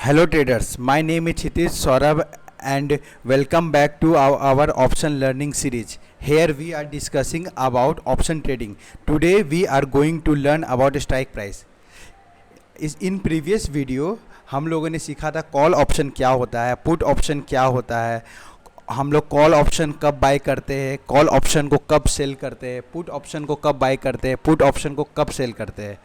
Hello traders, my name is Kshitij Saurabh and welcome back to our option learning series. Here we are discussing about option trading. Today we are going to learn about strike price. In previous video हम लोगों ने सीखा था call option क्या होता है, put option क्या होता है, हम लोग कॉल ऑप्शन कब बाय करते हैं, कॉल ऑप्शन को कब सेल करते हैं, पुट ऑप्शन को कब बाय करते हैं, पुट ऑप्शन को कब सेल करते हैं,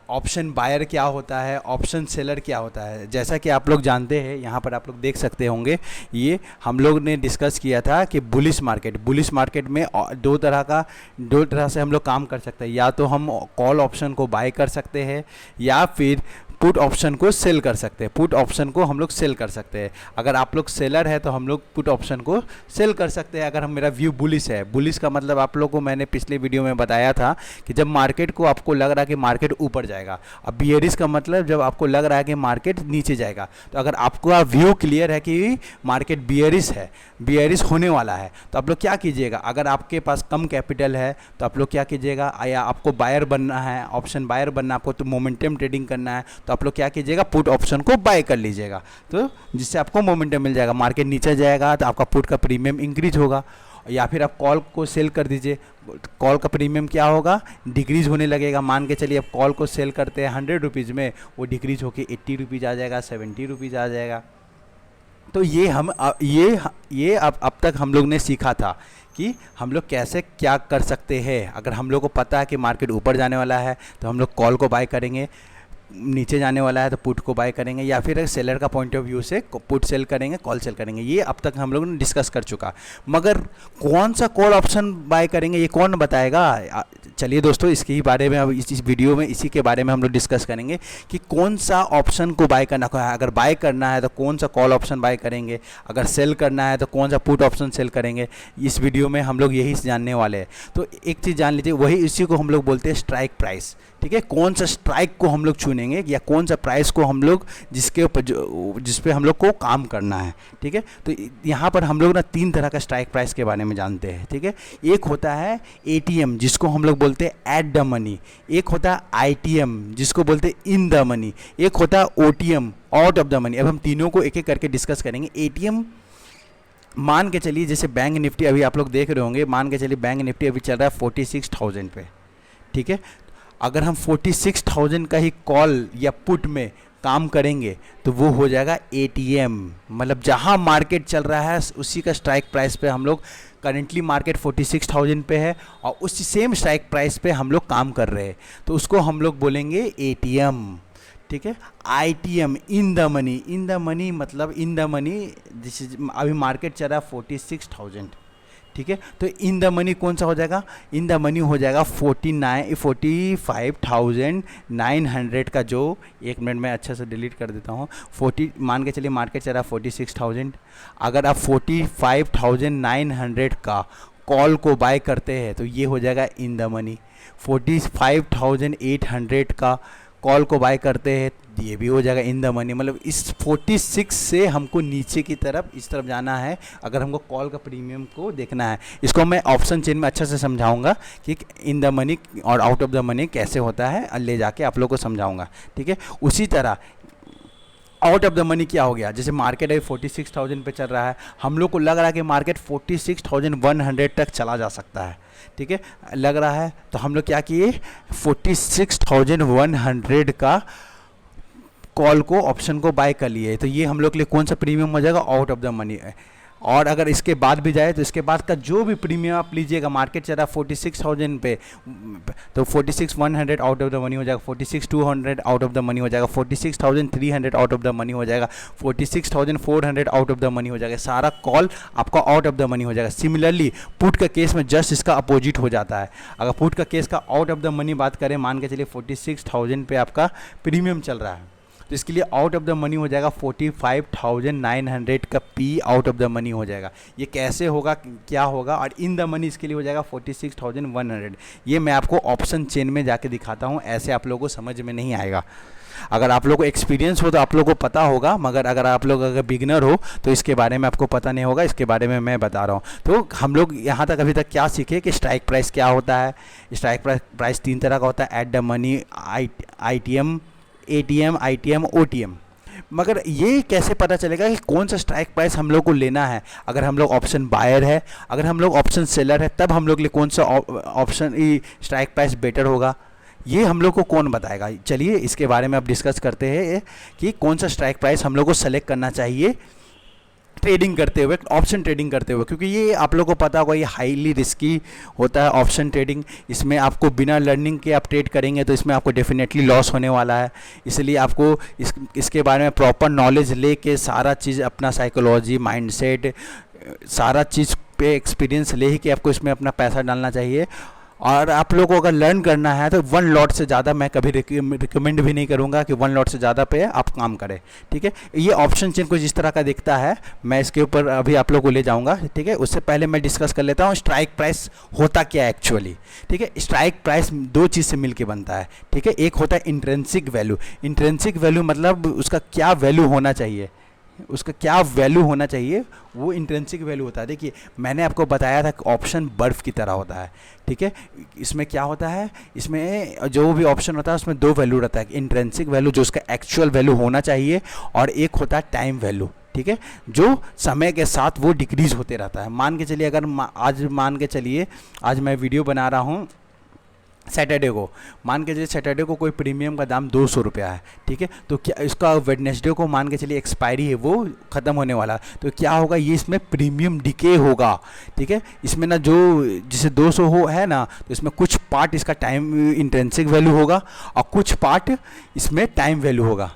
ऑप्शन बायर क्या होता है, ऑप्शन सेलर क्या होता है। जैसा कि आप लोग जानते हैं, यहाँ पर आप लोग देख सकते होंगे, ये हम लोग ने डिस्कस किया था कि बुलिश मार्केट में दो तरह से हम लोग काम कर सकते हैं। या तो हम कॉल ऑप्शन को बाय कर सकते हैं या फिर पुट ऑप्शन को सेल कर सकते हैं। पुट ऑप्शन को हम लोग सेल कर सकते हैं। अगर आप लोग सेलर है तो हम लोग पुट ऑप्शन को सेल कर सकते हैं। अगर हम मेरा व्यू बुलिश है, बुलिश का मतलब आप लोगों को मैंने पिछले वीडियो में बताया था कि जब मार्केट को आपको लग रहा है कि मार्केट ऊपर जाएगा। अब बियरिश का मतलब जब आपको लग रहा है कि मार्केट नीचे जाएगा। तो अगर आपका व्यू क्लियर है कि मार्केट बियरिश होने वाला है, तो आप लोग क्या कीजिएगा, अगर आपके पास कम कैपिटल है तो आप लोग क्या कीजिएगा, या आपको बायर बनना है, ऑप्शन बायर बनना, आपको तो मोमेंटम ट्रेडिंग करना है, तो आप लोग क्या कीजिएगा, पुट ऑप्शन को बाय कर लीजिएगा। तो जिससे आपको मोमेंटम मिल जाएगा। मार्केट नीचे जाएगा तो आपका पुट का प्रीमियम इंक्रीज होगा। या फिर आप कॉल को सेल कर दीजिए, कॉल का प्रीमियम क्या होगा, डिक्रीज होने लगेगा। मान के चलिए आप कॉल को सेल करते हैं 100 रुपीज़ में, वो डिक्रीज होकर 80 रुपीज़ आ जाएगा, 70 रुपीज़ आ जाएगा। तो ये अब तक हम लोग ने सीखा था कि हम लोग कैसे क्या कर सकते हैं। अगर हम लोग को पता है कि मार्केट ऊपर जाने वाला है तो हम लोग कॉल को बाय करेंगे, नीचे जाने वाला है तो पुट को बाय करेंगे, या फिर सेलर का पॉइंट ऑफ व्यू से पुट सेल करेंगे, कॉल सेल करेंगे। ये अब तक हम लोग ने डिस्कस कर चुका। मगर कौन सा कॉल ऑप्शन बाय करेंगे ये कौन बताएगा। चलिए दोस्तों, इसके ही बारे में अब इस वीडियो में इसी के बारे में हम लोग डिस्कस करेंगे कि कौन सा ऑप्शन को बाय करना है। अगर बाय करना है तो कौन सा कॉल ऑप्शन बाय करेंगे, अगर सेल करना है तो कौन सा पुट ऑप्शन सेल करेंगे। इस वीडियो में हम लोग यही जानने वाले हैं। तो एक चीज़ जान लीजिए, वही इसी को हम लोग बोलते हैं स्ट्राइक प्राइस। ठीक है, कौन सा स्ट्राइक को हम लोग चुनेंगे या कौन सा प्राइस को हम लोग जिस पे हम लोग को काम करना है। ठीक है, तो यहाँ पर हम लोग ना 3 तरह का स्ट्राइक प्राइस के बारे में जानते हैं। ठीक है, एक होता है ATM जिसको हम लोग बोलते हैं एट द मनी, एक होता है ITM जिसको बोलते हैं इन द मनी, एक होता है OTM out of the money. अब हम तीनों को एक एक करके डिस्कस करेंगे। ATM मान के चलिए, जैसे बैंक निफ्टी अभी आप लोग देख रहे होंगे, मान के चलिए बैंक निफ्टी अभी चल रहा है 46,000 पे। ठीक है, अगर हम 46,000 का ही कॉल या पुट में काम करेंगे तो वो हो जाएगा ATM। मतलब जहां मार्केट चल रहा है उसी का स्ट्राइक प्राइस पे हम लोग, करेंटली मार्केट 46,000 पे है और उसी सेम स्ट्राइक प्राइस पे हम लोग काम कर रहे हैं, तो उसको हम लोग बोलेंगे ATM। ठीक है, ITM इन द मनी मतलब in the money this is, अभी मार्केट चल रहा है 46,000। ठीक है, तो इन द मनी कौन सा हो जाएगा, इन द मनी हो जाएगा 45,900 का, जो एक मिनट में अच्छा से डिलीट कर देता हूँ। 40 मान के चलिए मार्केट चल रहा है 46,000। अगर आप 45,900 का कॉल को बाय करते हैं तो ये हो जाएगा इन द मनी। 45,800 का कॉल को बाय करते हैं ये भी हो जाएगा इन द मनी। मतलब इस 46 से हमको नीचे की तरफ इस तरफ जाना है अगर हमको कॉल का प्रीमियम को देखना है। इसको मैं ऑप्शन चेन में अच्छा से समझाऊंगा कि इन द मनी और आउट ऑफ द मनी कैसे होता है, ले जाके आप लोग को समझाऊंगा। ठीक है, उसी तरह आउट ऑफ द मनी क्या हो गया, जैसे मार्केट अभी 46,000 पे चल रहा है, हम लोग को लग रहा है कि मार्केट 46,100 तक चला जा सकता है। ठीक है, लग रहा है तो हम लोग क्या किए, 46,100 का कॉल को ऑप्शन को बाय कर लिए। तो ये हम लोग के लिए कौन सा प्रीमियम हो जाएगा, आउट ऑफ द मनी। और अगर इसके बाद भी जाए तो इसके बाद का जो भी प्रीमियम आप लीजिएगा, मार्केट चला 46,000 पे तो 46,100 आउट ऑफ द मनी हो जाएगा, 46,200 आउट ऑफ द मनी हो जाएगा, 46,300 आउट ऑफ द मनी हो जाएगा, 46,400 आउट ऑफ द मनी हो जाएगा। सारा कॉल आपका आउट ऑफ द मनी हो जाएगा। सिमिलरली पुट का केस में जस्ट इसका अपोजिट हो जाता है। अगर पुट का केस का आउट ऑफ द मनी बात करें, मान के चलिए 46,000 पे आपका प्रीमियम चल रहा है, तो इसके लिए आउट ऑफ द मनी हो जाएगा 45,900 का P out of the money हो जाएगा। ये कैसे होगा, क्या होगा, और इन द मनी इसके लिए हो जाएगा 46,100। ये मैं आपको ऑप्शन चेन में जाके दिखाता हूँ, ऐसे आप लोगों को समझ में नहीं आएगा। अगर आप लोग को एक्सपीरियंस हो तो आप लोग को पता होगा, मगर अगर आप लोग अगर बिगनर हो तो इसके बारे में आपको पता नहीं होगा, इसके बारे में मैं बता रहा हूँ। तो हम लोग यहाँ तक अभी तक क्या सीखे कि स्ट्राइक प्राइस क्या होता है। स्ट्राइक प्राइस 3 तरह का होता है, at the money, ITM, ATM, ITM, OTM। मगर ये कैसे पता चलेगा कि कौन सा स्ट्राइक प्राइस हम लोग को लेना है? अगर हम लोग ऑप्शन बायर है, अगर हम लोग ऑप्शन सेलर है, तब हम लोग के लिए कौन सा ऑप्शन स्ट्राइक प्राइस बेटर होगा, ये हम लोग को कौन बताएगा? चलिए इसके बारे में अब डिस्कस करते हैं कि कौन सा स्ट्राइक प्राइस हम लोग को सेलेक्ट करना चाहिए ट्रेडिंग करते हुए, ऑप्शन ट्रेडिंग करते हुए। क्योंकि ये आप लोगों को पता होगा ये हाईली रिस्की होता है ऑप्शन ट्रेडिंग। इसमें आपको बिना लर्निंग के आप ट्रेड करेंगे तो इसमें आपको डेफिनेटली लॉस होने वाला है। इसलिए आपको इसके बारे में प्रॉपर नॉलेज लेके सारा चीज़, अपना साइकोलॉजी, माइंडसेट, सारा चीज़ पे एक्सपीरियंस ले ही के आपको इसमें अपना पैसा डालना चाहिए। और आप लोगों को अगर लर्न करना है तो 1 लॉट से ज़्यादा मैं कभी रिकमेंड भी नहीं करूँगा कि 1 लॉट से ज़्यादा पे आप काम करें। ठीक है, ये ऑप्शन चेन कुछ इस तरह का दिखता है, मैं इसके ऊपर अभी आप लोगों को ले जाऊँगा। ठीक है, उससे पहले मैं डिस्कस कर लेता हूँ स्ट्राइक प्राइस होता क्या है एक्चुअली। ठीक है, स्ट्राइक प्राइस 2 चीज़ से मिलके बनता है। ठीक है, एक होता है इंट्रिंसिक वैल्यू। इंट्रिंसिक वैल्यू मतलब उसका क्या वैल्यू होना चाहिए, उसका क्या वैल्यू होना चाहिए, वो इंट्रिंसिक वैल्यू होता है। देखिए मैंने आपको बताया था कि ऑप्शन बर्फ़ की तरह होता है। ठीक है, इसमें क्या होता है, इसमें जो भी ऑप्शन होता है उसमें 2 वैल्यू रहता है, इंट्रिंसिक वैल्यू जो उसका एक्चुअल वैल्यू होना चाहिए, और एक होता है टाइम वैल्यू। ठीक है, जो समय के साथ वो डिक्रीज़ होते रहता है। मान के चलिए अगर आज मान के चलिए आज मैं वीडियो बना रहा हूँ सैटरडे को, मान के चलिए सैटरडे को कोई प्रीमियम का दाम 200 रुपया है। ठीक है, तो क्या इसका वेडनेसडे को मान के चलिए एक्सपायरी है, वो ख़त्म होने वाला, तो क्या होगा, ये इसमें प्रीमियम डिके होगा। ठीक है, इसमें ना जो जिसे 200 हो है ना, तो इसमें कुछ पार्ट इसका टाइम इंट्रिंसिक वैल्यू होगा और कुछ पार्ट इसमें टाइम वैल्यू होगा।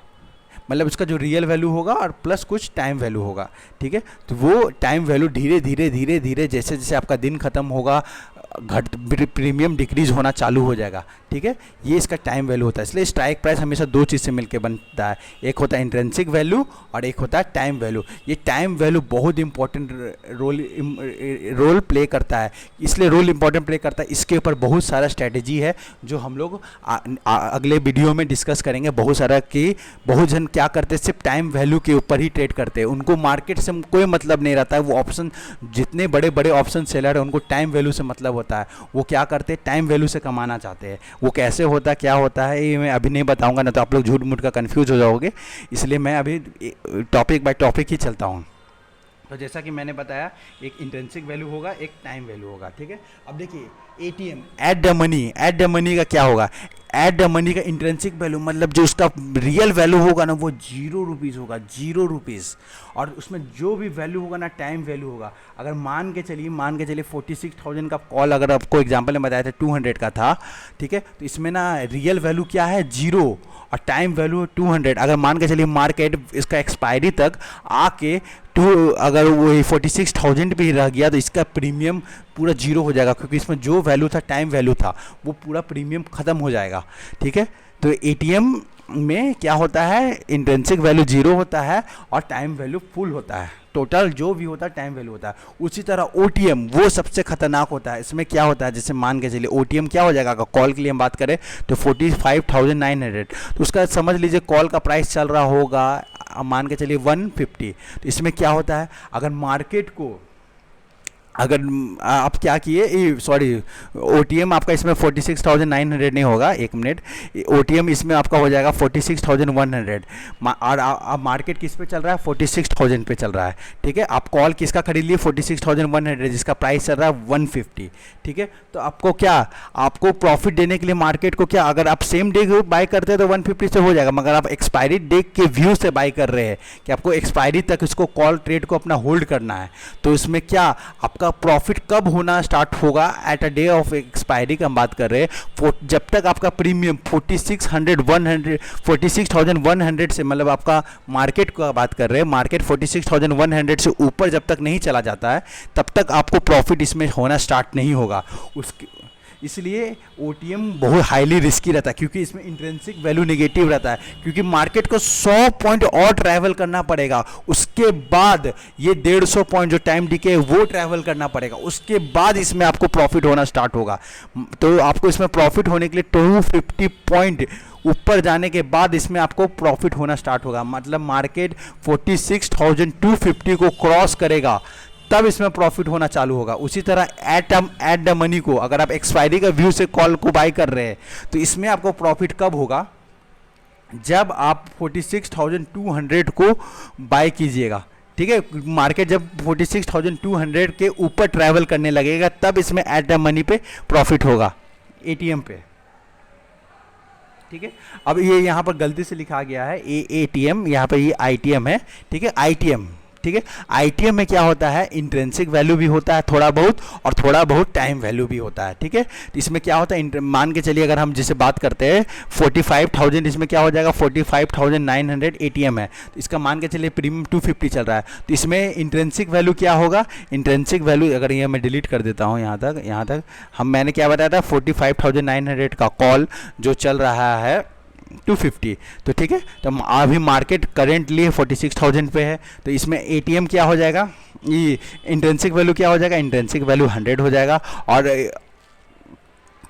मतलब उसका जो रियल वैल्यू होगा और प्लस कुछ टाइम वैल्यू होगा। ठीक है, तो वो टाइम वैल्यू धीरे धीरे धीरे धीरे जैसे जैसे आपका दिन ख़त्म होगा प्रीमियम डिक्रीज होना चालू हो जाएगा। ठीक है, ये इसका टाइम वैल्यू होता है। इसलिए स्ट्राइक प्राइस हमेशा 2 चीज़ से मिलकर बनता है, एक होता है इंट्रिंसिक वैल्यू और एक होता है टाइम वैल्यू। ये टाइम वैल्यू बहुत इंपॉर्टेंट रोल प्ले करता है। इसलिए रोल इंपॉर्टेंट प्ले करता है, इसके ऊपर बहुत सारा स्ट्रैटेजी है जो हम लोग अगले वीडियो में डिस्कस करेंगे। बहुत सारा कि बहुत जन क्या करते हैं, सिर्फ टाइम वैल्यू के ऊपर ही ट्रेड करते हैं, उनको मार्केट से कोई मतलब नहीं रहता है। वो ऑप्शन जितने बड़े बड़े ऑप्शन सेलर हैं उनको टाइम वैल्यू से मतलब होता है। वो क्या करते हैं, टाइम वैल्यू से कमाना चाहते हैं। वो कैसे होता है, क्या होता है, ये मैं अभी नहीं बताऊंगा, ना तो आप लोग झूठ मूठ का कंफ्यूज हो जाओगे। इसलिए मैं अभी टॉपिक बाय टॉपिक ही चलता हूँ। तो जैसा कि मैंने बताया, एक इंट्रिंसिक वैल्यू होगा, एक टाइम वैल्यू होगा। ठीक है, अब देखिए ATM at the money, at the money का क्या होगा, एट द मनी का इंट्रिंसिक वैल्यू मतलब जो उसका रियल वैल्यू होगा ना, वो 0 रुपीज़ होगा, 0 रुपीज़। और उसमें जो भी वैल्यू होगा ना, टाइम वैल्यू होगा। अगर मान के चलिए 46,000 का कॉल, अगर आपको एग्जांपल में बताया था 200 का था। ठीक है, तो इसमें ना रियल वैल्यू क्या है, 0 और टाइम वैल्यू 200। अगर मान के चलिए मार्केट इसका एक्सपायरी तक आके अगर वो 46,000 पे ही रह गया तो इसका प्रीमियम पूरा 0 हो जाएगा, क्योंकि इसमें जो वैल्यू था, टाइम वैल्यू था, वो पूरा प्रीमियम ख़त्म हो जाएगा। ठीक है, तो एटीएम में क्या होता है, इंट्रिंसिक वैल्यू 0 होता है और टाइम वैल्यू फुल होता है। टोटल जो भी होता है टाइम वैल्यू होता है। उसी तरह ओटीएम वो सबसे खतरनाक होता है। इसमें क्या होता है, जैसे मान के चलिए ओटीएम क्या हो जाएगा, अगर कॉल के लिए हम बात करें तो 45,900, तो उसका समझ लीजिए कॉल का प्राइस चल रहा होगा मान के चलिए 150। तो इसमें क्या होता है, अगर मार्केट को अगर आप क्या किए, सॉरी ओटीएम आपका इसमें 46,900 नहीं होगा, 1 मिनट, ओटीएम इसमें आपका हो जाएगा 46,100। और आप मार्केट किस पे चल रहा है, 46,000 पे चल रहा है। ठीक है, आप कॉल किसका खरीद लिए, 46,100, जिसका प्राइस चल रहा है 150। ठीक है, तो आपको क्या, आपको प्रॉफिट देने के लिए मार्केट को क्या, अगर आप सेम डे बाय करते हैं तो 150 से हो जाएगा, मगर आप एक्सपायरी डे के व्यू से बाय कर रहे हैं कि आपको एक्सपायरी तक इसको कॉल ट्रेड को अपना होल्ड करना है, तो इसमें क्या आपका प्रॉफिट कब होना स्टार्ट होगा, at a day of expiry का हम बात कर रहे हैं। जब तक आपका प्रीमियम 46,100 से, मतलब आपका मार्केट का बात कर रहे हैं, मार्केट 46,100 से ऊपर जब तक नहीं चला जाता है तब तक आपको प्रॉफिट इसमें होना स्टार्ट नहीं होगा। उसके इसलिए ओटीएम बहुत हाईली रिस्की रहता है, क्योंकि इसमें इंट्रिंसिक वैल्यू नेगेटिव रहता है, क्योंकि मार्केट को 100 पॉइंट और ट्रैवल करना पड़ेगा, उसके बाद ये 150 पॉइंट जो टाइम डिके है वो ट्रैवल करना पड़ेगा, उसके बाद इसमें आपको प्रॉफिट होना स्टार्ट होगा। तो आपको इसमें प्रॉफिट होने के लिए 250 पॉइंट ऊपर जाने के बाद इसमें आपको प्रॉफिट होना स्टार्ट होगा। मतलब मार्केट 46,250 को क्रॉस करेगा तब इसमें प्रॉफिट होना चालू होगा। उसी तरह एट द मनी को, अगर आप एक्सपायरी का व्यू से कॉल को बाय कर रहे हैं तो इसमें आपको प्रॉफिट कब होगा, जब आप 46,200 को बाय कीजिएगा, ठीक है, मार्केट जब 46,200 के ऊपर ट्रैवल करने लगेगा तब इसमें एट द मनी पे प्रॉफिट होगा एटीएम पे, ठीक है। अब ये यहाँ पर गलती से लिखा गया है एटीएम, यहाँ पे ये आईटीएम है, ठीक है, आईटीएम, ठीक है। आईटीएम में क्या होता है, इंट्रिंसिक वैल्यू भी होता है थोड़ा बहुत, और थोड़ा बहुत टाइम वैल्यू भी होता है, ठीक है। तो इसमें क्या होता है, मान के चलिए अगर हम जिसे बात करते हैं 45,000, इसमें क्या हो जाएगा 45,900 एटीएम है, तो इसका मान के चलिए प्रीमियम 250 चल रहा है, तो इसमें इंट्रिंसिक वैल्यू क्या होगा, इंट्रिंसिक वैल्यू अगर ये मैं डिलीट कर देता हूँ यहाँ तक मैंने क्या बताया था 45,900 का कॉल जो चल रहा है 250, तो ठीक है। तो अभी मार्केट करेंटली 46,000 पे है, तो इसमें एटीएम क्या हो जाएगा, ये इंट्रिंसिक वैल्यू क्या हो जाएगा, इंट्रिंसिक वैल्यू 100 हो जाएगा, और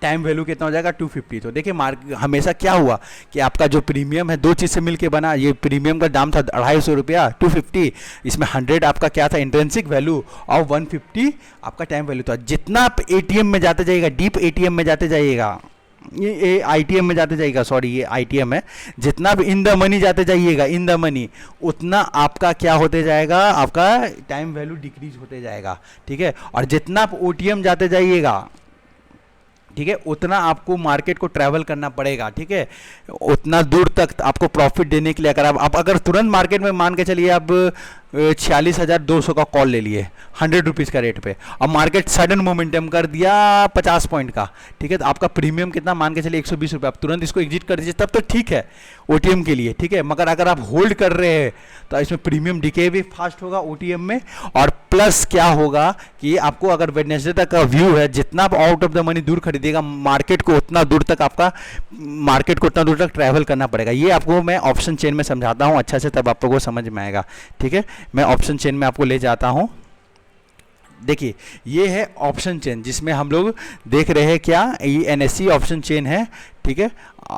टाइम वैल्यू कितना हो जाएगा 250। तो देखिए हमेशा क्या हुआ कि आपका जो प्रीमियम है दो चीज़ से मिलके बना, ये प्रीमियम का दाम था 250 रुपया 250, इसमें 100 आपका क्या था इंट्रिंसिक वैल्यू, और 150 आपका टाइम वैल्यू था। जितना आप एटीएम में जाते जाइएगा, डीप एटीएम में जाते जाइएगा, ये आईटीएम में जाते जाइएगा, सॉरी ये आईटीएम है, जितना भी इन द मनी जाते जाइएगा, इन द मनी, उतना आपका क्या होते जाएगा, आपका टाइम वैल्यू डिक्रीज होते जाएगा, ठीक है। और जितना आप ओटीएम जाते जाइएगा, ठीक है, उतना आपको मार्केट को ट्रैवल करना पड़ेगा, ठीक है, उतना दूर तक आपको प्रॉफिट देने के लिए। अगर आप अगर तुरंत मार्केट में मान के चलिए आप 46,200 का कॉल ले लिए 100 रुपीज़ का रेट पे, अब मार्केट सडन मोमेंटम कर दिया 50 पॉइंट का, ठीक है, तो आपका प्रीमियम कितना मान के चलिए 120 रुपये, आप तुरंत इसको एग्जिट कर दीजिए तब तो ठीक है ओटीएम के लिए, ठीक है। मगर अगर आप होल्ड कर रहे हैं तो इसमें प्रीमियम डिके भी फास्ट होगा ओटीएम में, और प्लस क्या होगा कि आपको अगर वेडनेसडे तक का व्यू है, जितना आप आउट ऑफ द मनी दूर खरीदिएगा मार्केट को उतना दूर तक आपका मार्केट को उतना दूर तक ट्रैवल करना पड़ेगा। ये आपको मैं ऑप्शन चेन में समझाता हूँ अच्छा से, तब आप लोगों को समझ में आएगा, ठीक है। मैं ऑप्शन चेन में आपको ले जाता हूं। देखिए ये है ऑप्शन चेन जिसमें हम लोग देख रहे हैं क्या, ये एनएससी ऑप्शन चेन है, ठीक है।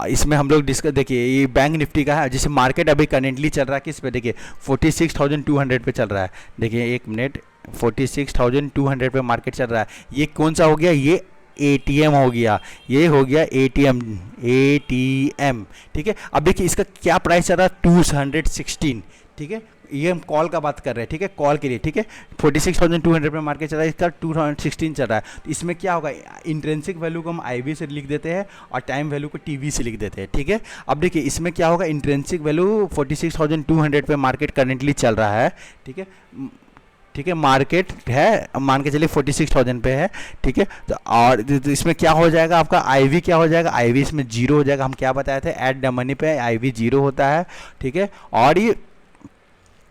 इसमें हम लोग डिस्कस, देखिए ये बैंक निफ्टी का है, जिसे मार्केट अभी करेंटली चल रहा है किस पे, देखिए 46,200 पे चल रहा है। देखिए एक मिनट, 46,200 पे मार्केट चल रहा है। ये कौन सा हो गया, ये एटीएम हो गया, ये हो गया एटीएम, एटीएम, ठीक है। अब देखिए इसका क्या प्राइस चल रहा है 216, ठीक है, ये हम कॉल का बात कर रहे हैं, ठीक है, कॉल के लिए, ठीक है। 46,200 पे मार्केट चल रहा है, इसका 216 चल रहा है। तो इसमें क्या होगा, इंट्रिंसिक वैल्यू को हम आईवी से लिख देते हैं और टाइम वैल्यू को टीवी से लिख देते हैं, ठीक है। अब देखिए इसमें क्या होगा, इंट्रिंसिक वैल्यू 46,200 पे मार्केट करेंटली चल रहा है, ठीक है, ठीक है, मार्केट है मान के चलिए 46,000 पे है, ठीक है। तो और इसमें क्या हो जाएगा आपका आईवी, क्या हो जाएगा आईवी, इसमें जीरो हो जाएगा। हम क्या बताए थे, एट द मनी पे आईवी जीरो होता है, ठीक है। और ये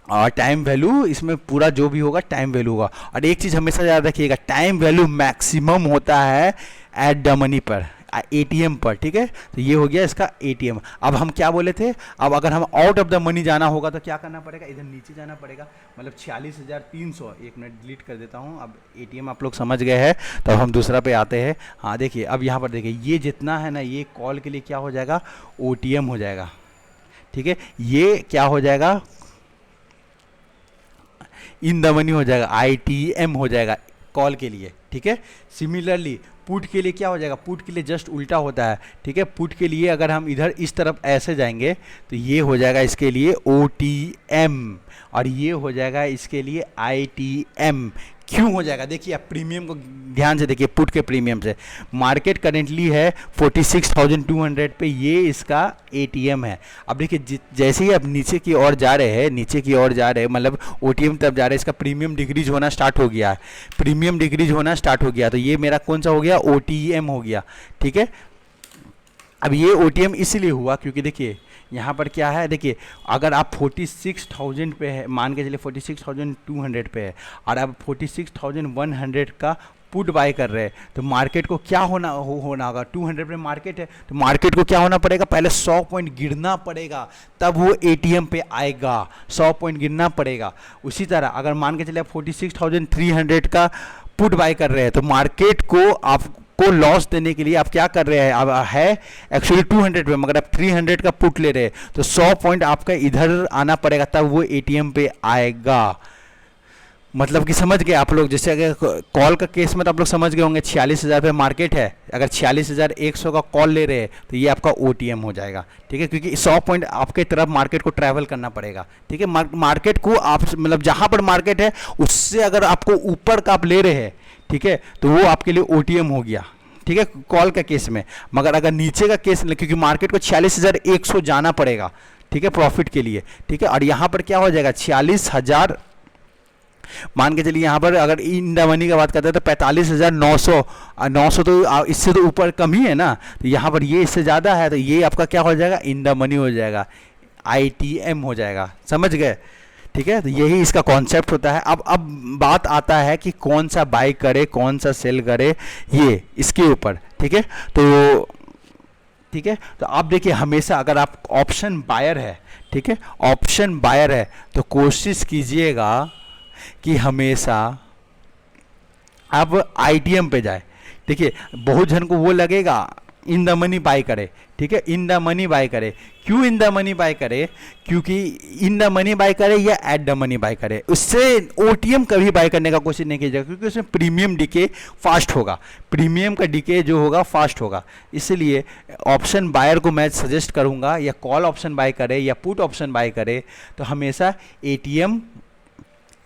और टाइम वैल्यू इसमें पूरा जो भी होगा टाइम वैल्यू होगा। और एक चीज़ हमेशा याद रखिएगा, टाइम वैल्यू मैक्सिमम होता है एट द मनी पर, एटीएम पर, ठीक है। तो ये हो गया इसका एटीएम। अब हम क्या बोले थे, अब अगर हम आउट ऑफ द मनी जाना होगा तो क्या करना पड़ेगा, इधर नीचे जाना पड़ेगा, मतलब 46,300। एक मिनट डिलीट कर देता हूँ। अब एटीएम आप लोग समझ गए हैं, तो अब हम दूसरा पे आते हैं। हाँ देखिए अब यहाँ पर देखिए ये जितना है ना, ये कॉल के लिए क्या हो जाएगा, ओटीएम हो जाएगा, ठीक है। ये क्या हो जाएगा, इन द मनी हो जाएगा, आईटीएम हो जाएगा कॉल के लिए, ठीक है। सिमिलरली पुट के लिए क्या हो जाएगा, पुट के लिए जस्ट उल्टा होता है, ठीक है। पुट के लिए अगर हम इधर इस तरफ ऐसे जाएंगे तो ये हो जाएगा इसके लिए ओटीएम, और ये हो जाएगा इसके लिए आईटीएम। क्यों हो जाएगा, देखिए आप प्रीमियम को ध्यान से देखिए, पुट के प्रीमियम से मार्केट करेंटली है 46,200 पे, ये इसका एटीएम है। अब देखिए जैसे ही आप नीचे की ओर जा रहे हैं, नीचे की ओर जा रहे हैं, मतलब ओटीएम तब जा रहे हैं, इसका प्रीमियम डिक्रीज होना स्टार्ट हो गया है, प्रीमियम डिक्रीज होना स्टार्ट हो गया। तो ये मेरा कौन सा हो गया, ओटीएम हो गया, ठीक है। अब ये ओटीएम इसलिए हुआ क्योंकि देखिए यहाँ पर क्या है, देखिए अगर आप 46,000 पे है, मान के चलिए 46,200 पे है, और आप 46,100 का पुट बाय कर रहे हैं, तो मार्केट को क्या होना होगा, 200 पे मार्केट है, तो मार्केट को क्या होना पड़ेगा, पहले 100 पॉइंट गिरना पड़ेगा, तब वो एटीएम पे आएगा, 100 पॉइंट गिरना पड़ेगा। उसी तरह अगर मान के चलिए आप 46,300 का पुट बाय कर रहे हैं, तो मार्केट को आपको लॉस देने के लिए आप क्या कर रहे हैं, अब है एक्चुअली 200 पे, मगर आप 300 का पुट ले रहे हैं, तो 100 पॉइंट आपका इधर आना पड़ेगा, तब वो एटीएम पे आएगा। मतलब कि समझ गए आप लोग, जैसे अगर कॉल का केस में तो आप लोग समझ गए होंगे 46,000 पे मार्केट है, अगर 46,100 का कॉल ले रहे हैं तो ये आपका OTM हो जाएगा, ठीक है, क्योंकि 100 पॉइंट आपके तरफ मार्केट को ट्रैवल करना पड़ेगा, ठीक है। मार्केट को आप मतलब जहाँ पर मार्केट है उससे अगर आपको ऊपर का आप ले रहे हैं, ठीक है, तो वो आपके लिए OTM हो गया, ठीक है, कॉल का केस में। मगर अगर नीचे का केस, क्योंकि मार्केट को 46,100 जाना पड़ेगा, ठीक है, प्रॉफिट के लिए, ठीक है, और यहाँ पर क्या हो जाएगा 46,000, मान के चलिए यहाँ पर अगर इन द मनी का बात करते हैं तो 45,900, 900 तो इससे तो ऊपर कम ही है ना, तो यहाँ पर ये इससे ज़्यादा है, तो ये आपका क्या हो जाएगा, इन द मनी हो जाएगा, ITM हो जाएगा, समझ गए, ठीक है। तो यही इसका कॉन्सेप्ट होता है। अब बात आता है कि कौन सा बाय करे कौन सा सेल करे, ये इसके ऊपर, ठीक है। तो ठीक है, तो आप देखिए हमेशा अगर आप ऑप्शन बायर है, ठीक है, ऑप्शन बायर है तो कोशिश कीजिएगा कि हमेशा आप ITM पे जाए। देखिए बहुत जन को वो लगेगा इन द मनी बाय करे, ठीक है, इन द मनी बाय करे। क्यों इन द मनी बाय करे? क्योंकि इन द मनी बाय करे या एट द मनी बाय करे, उससे OTM कभी बाय करने का कोशिश नहीं कीजिएगा, क्योंकि उसमें प्रीमियम डिके फास्ट होगा, प्रीमियम का डिके जो होगा फास्ट होगा। इसलिए ऑप्शन बायर को मैं सजेस्ट करूंगा या कॉल ऑप्शन बाय करे या पुट ऑप्शन बाय करे तो हमेशा ATM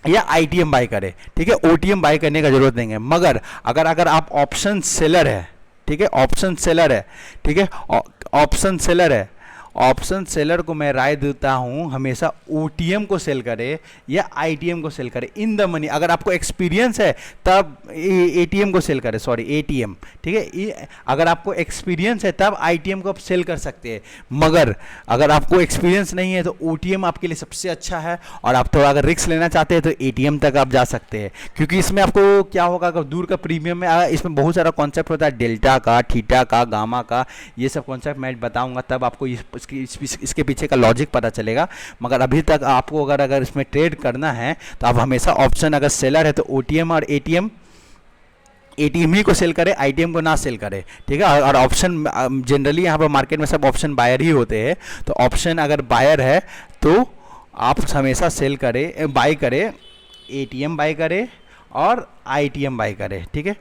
या ITM बाय करे, ठीक है, OTM बाय करने का जरूरत नहीं है। मगर अगर आप ऑप्शन सेलर है, ठीक है, ऑप्शन सेलर है, ठीक है, ऑप्शन सेलर है, ऑप्शन सेलर को मैं राय देता हूं हमेशा OTM को सेल करे या ITM को सेल करे इन द मनी। अगर आपको एक्सपीरियंस है तब ATM को सेल करे, सॉरी ATM, ठीक है, अगर आपको एक्सपीरियंस है तब ITM को आप सेल कर सकते हैं। मगर अगर आपको एक्सपीरियंस नहीं है तो OTM आपके लिए सबसे अच्छा है, और आप थोड़ा अगर रिस्क लेना चाहते हैं तो ATM तक आप जा सकते हैं, क्योंकि इसमें आपको क्या होगा, अगर दूर का प्रीमियम में इसमें बहुत सारा कॉन्सेप्ट होता है, डेल्टा का, थीटा का, गामा का, ये सब कॉन्सेप्ट मैं बताऊंगा तब आपको इसके पीछे का लॉजिक पता चलेगा। मगर अभी तक आपको अगर इसमें ट्रेड करना है तो आप हमेशा ऑप्शन, अगर सेलर है तो OTM और ATM ही को सेल करे, ITM को ना सेल करे, ठीक है। और ऑप्शन जनरली यहाँ पर मार्केट में सब ऑप्शन बायर ही होते हैं, तो ऑप्शन अगर बायर है तो आप हमेशा सेल करे, बाय करे, ATM बाय करे और ITM बाय करे, ठीक है।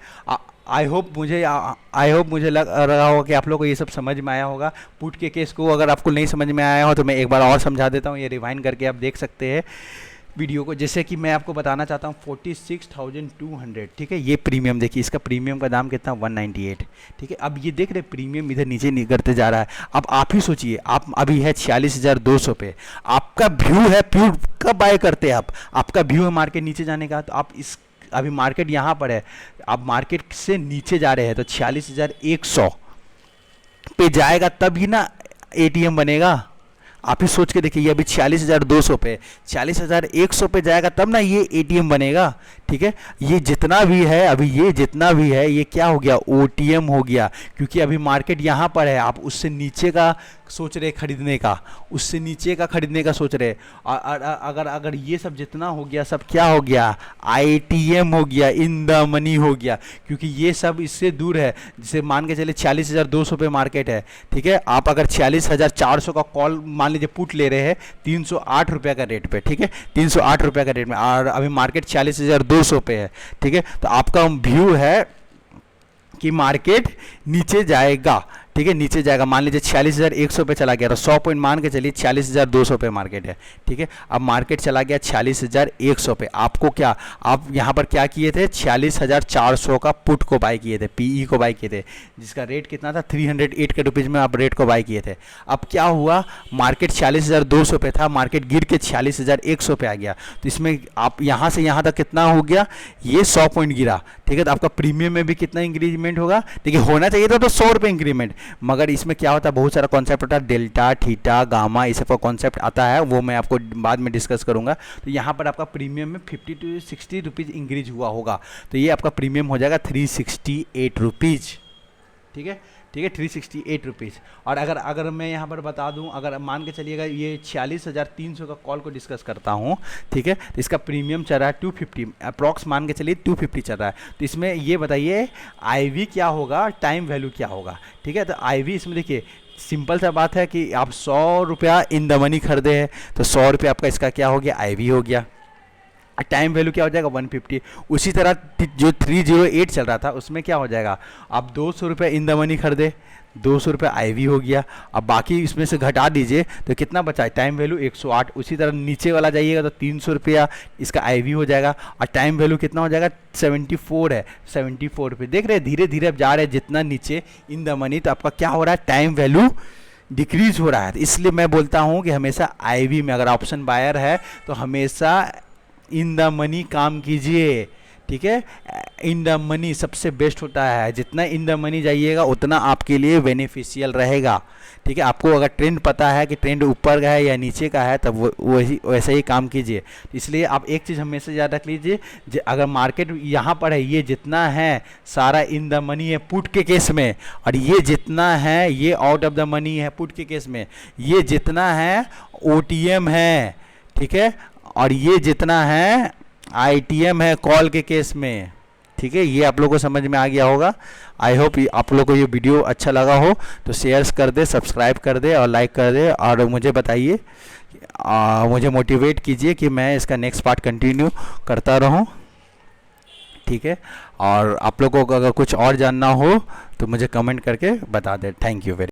आई होप मुझे लग रहा होगा कि आप लोगों को ये सब समझ में आया होगा। पुट के केस को अगर आपको नहीं समझ में आया हो तो मैं एक बार और समझा देता हूँ, ये रिवाइंड करके आप देख सकते हैं वीडियो को। जैसे कि मैं आपको बताना चाहता हूँ 46,200, ठीक है, ये प्रीमियम देखिए, इसका प्रीमियम का दाम कितना 198, ठीक है। अब ये देख रहे प्रीमियम इधर नीचे नहीं करते जा रहा है। अब आप ही सोचिए, आप अभी है 46,200 पे, आपका व्यू है प्योर कब बाय करते हैं आपका व्यू है मार्केट नीचे जाने का, तो आप इस अभी मार्केट यहाँ पर है, आप मार्केट से नीचे जा रहे हैं तो 46,100 पे जाएगा तभी ना ATM बनेगा। आप ही सोच के देखिए, ये अभी 46,200 पे, 46,100 पे जाएगा तब ना ये ATM बनेगा, ठीक है। ये जितना भी है अभी, ये जितना भी है ये क्या हो गया, OTM हो गया, क्योंकि अभी मार्केट यहाँ पर है, आप उससे नीचे का सोच रहे खरीदने का, उससे नीचे का खरीदने का सोच रहे। और अगर ये सब जितना हो गया सब क्या हो गया, ITM हो गया, इन द मनी हो गया, क्योंकि ये सब इससे दूर है। जैसे मान के चले 46,200 पे मार्केट है, ठीक है, आप अगर 46,400 का कॉल मान लीजिए पुट ले रहे हैं 308 रुपये का रेट पे, ठीक है, 308 रुपये का रेट में, और अभी मार्केट 46,200 पे है, ठीक है, तो आपका व्यू है कि मार्केट नीचे जाएगा, ठीक है, नीचे जाएगा। मान लीजिए 46,100 पे चला गया तो 100 पॉइंट मान के चलिए 46,200 पे मार्केट है, ठीक है। अब मार्केट चला गया 46,100 पे, आपको क्या, आप यहाँ पर क्या किए थे, 46,400 का पुट को बाय किए थे, PE को बाय किए थे, जिसका रेट कितना था 308 के रुपीज़ में आप रेट को बाय किए थे। अब क्या हुआ, मार्केट 46,200 पे था, मार्केट गिर के 46,100 पे आ गया, तो इसमें आप यहाँ से यहाँ तक कितना हो गया, ये 100 पॉइंट गिरा, ठीक है। तो आपका प्रीमियम में भी कितना इंक्रीजमेंट होगा, देखिए होना चाहिए था तो 100 रुपये इंक्रीमेंट, मगर इसमें क्या होता है, बहुत सारा कॉन्सेप्ट होता है, डेल्टा, थीटा, गामा, इस सब का कॉन्सेप्ट आता है, वो मैं आपको बाद में डिस्कस करूंगा। तो यहाँ पर आपका प्रीमियम में 50 to 60 रुपीज़ इंक्रीज हुआ होगा, तो ये आपका प्रीमियम हो जाएगा 368 रुपीज़, ठीक है, ठीक है, 368 रुपीज़। और अगर मैं यहाँ पर बता दूँ, अगर मान के चलिएगा ये 46,300 का कॉल को डिस्कस करता हूँ, ठीक है, तो इसका प्रीमियम चल रहा है 250, अप्रॉक्स मान के चलिए 250 चल रहा है। तो इसमें ये बताइए IV क्या होगा, टाइम वैल्यू क्या होगा, ठीक है। तो IV इसमें देखिए सिंपल सा बात है कि आप 100 रुपया इन द मनी खरीदे हैं तो 100 रुपया आपका इसका क्या हो गया, IV हो गया। टाइम वैल्यू क्या हो जाएगा 150। उसी तरह जो 308 चल रहा था उसमें क्या हो जाएगा, आप 200 रुपये इन द मनी खरीदे, 200 रुपये IV हो गया। अब बाकी इसमें से घटा दीजिए तो कितना बचा है, टाइम वैल्यू 108। उसी तरह नीचे वाला जाइएगा तो 300 रुपया इसका IV हो जाएगा और टाइम वैल्यू कितना हो जाएगा 74 है, 74 रुपये। देख रहे हैं धीरे धीरे अब जा रहे हैं जितना नीचे इन द मनी, तो आपका क्या हो रहा है, टाइम वैल्यू डिक्रीज हो रहा है। इसलिए मैं बोलता हूँ कि हमेशा IV में अगर ऑप्शन बायर है तो हमेशा इन द मनी काम कीजिए, ठीक है। इन द मनी सबसे बेस्ट होता है, जितना इन द मनी जाइएगा उतना आपके लिए बेनिफिशियल रहेगा, ठीक है। आपको अगर ट्रेंड पता है कि ट्रेंड ऊपर का है या नीचे का है तब वही वैसे ही काम कीजिए। इसलिए आप एक चीज़ हमेशा याद रख लीजिए, अगर मार्केट यहाँ पर है, ये जितना है सारा इन द मनी है पुट के केस में, और ये जितना है ये आउट ऑफ द मनी है पुट के केस में, ये जितना है OTM है, ठीक है, और ये जितना है ITM है कॉल के केस में, ठीक है। ये आप लोगों को समझ में आ गया होगा। आई होप आप लोगों को ये वीडियो अच्छा लगा हो तो शेयर्स कर दे, सब्सक्राइब कर दे और लाइक कर दे, और मुझे बताइए, मुझे मोटिवेट कीजिए कि मैं इसका नेक्स्ट पार्ट कंटिन्यू करता रहूं, ठीक है। और आप लोगों को अगर कुछ और जानना हो तो मुझे कमेंट करके बता दें। Thank you very